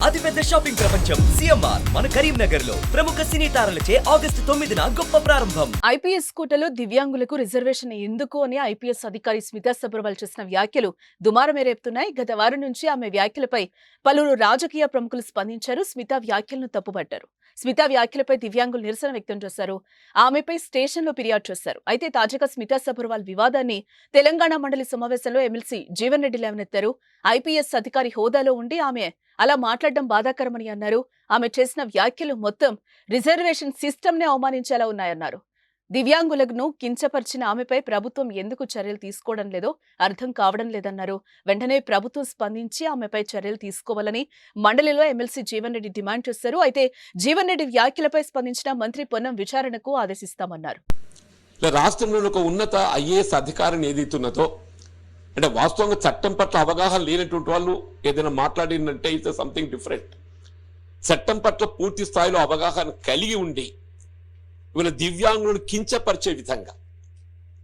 అతిపెద్ద షాపింగ్ ప్రపంచం సిఎంఆర్ మన కరీంనగర్ లో ప్రముఖ సినీ తారలచే ఆగస్టు 9న గొప్ప ప్రారంభం. ఐపీఎస్ కోటాలో దివ్యాంగులకు రిజర్వేషన్ ఎందుకు అని ఐపీఎస్ అధికారి స్మితా సబర్వాల్ చేసిన వ్యాఖ్యలు దుమారమే రేపుతున్నాయి. గత వారం నుంచి ఆమె వ్యాఖ్యలపై పలువురు రాజకీయ ప్రముఖులు స్పందించారు. స్మితా వ్యాఖ్యలను తప్పుపట్టారు. స్మితా వ్యాఖ్యలపై దివ్యాంగులు నిరసన వ్యక్తం చేశారు. ఆమెపై స్టేషన్లో ఫిర్యాదు చేశారు. అయితే తాజాగా స్మితా సబర్వాల్ వివాదాన్ని తెలంగాణ మండలి సమావేశంలో ఎమ్మెల్సీ జీవన్ రెడ్డి లేవనెత్తారు. ఐపీఎస్ అధికారి హోదాలో ఉండి ఆమె అలా మాట్లాడడం బాధాకరమని అన్నారు. ఆమె చేసిన వ్యాఖ్యలు మొత్తం రిజర్వేషన్ సిస్టమ్ నే అవమానించేలా ఉన్నాయన్నారు. దివ్యాంగులను కించపరిచిన ఆమెపై ప్రభుత్వం ఎందుకు చర్యలు తీసుకోవడం లేదో అర్థం కావడం లేదన్నారు. వెంటనే ప్రభుత్వం స్పందించి ఆమెపై చర్యలు తీసుకోవాలని మండలిలో ఎమ్మెల్సీ జీవన్ రెడ్డి డిమాండ్ చేశారు. అయితే జీవన్ రెడ్డి వ్యాఖ్యలపై స్పందించిన మంత్రి పొన్నం విచారణకు ఆదేశిస్తామన్నారు. రాష్ట్రంలో ఒక ఉన్నత ఐఏఎస్ అధికారిని ఏదైతున్నదో అంటే వాస్తవంగా చట్టం పట్ల అవగాహన లేనటువంటి వాళ్ళు ఏదైనా మాట్లాడినంటే ఇట్స్ సంథింగ్ డిఫరెంట్. చట్టం పట్ల పూర్తి స్థాయిలో అవగాహన కలిగి ఉండి వీళ్ళ దివ్యాంగులను కించపరిచే విధంగా,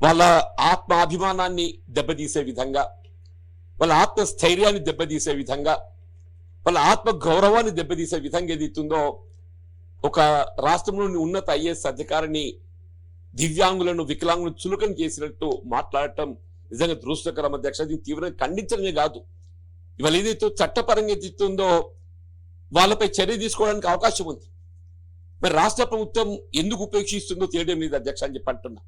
వాళ్ళ ఆత్మాభిమానాన్ని దెబ్బతీసే విధంగా, వాళ్ళ ఆత్మస్థైర్యాన్ని దెబ్బతీసే విధంగా, వాళ్ళ ఆత్మ గౌరవాన్ని దెబ్బతీసే విధంగా ఏదైతుందో ఒక రాష్ట్రంలోని ఉన్నత ఐఏఎస్ అధికారిని దివ్యాంగులను వికలాంగులను చులకన చేసినట్టు మాట్లాడటం నిజంగా దురదృష్టకరం అధ్యక్ష. దీన్ని తీవ్రంగా ఖండించడమే కాదు, ఇవాళ ఏదైతే చట్టపరంగా ఏదైతుందో వాళ్ళపై చర్య తీసుకోవడానికి అవకాశం ఉంది. మరి రాష్ట్ర ప్రభుత్వం ఎందుకు ఉపేక్షిస్తుందో తెలియడం లేదు అధ్యక్ష అని చెప్పి అంటున్నా.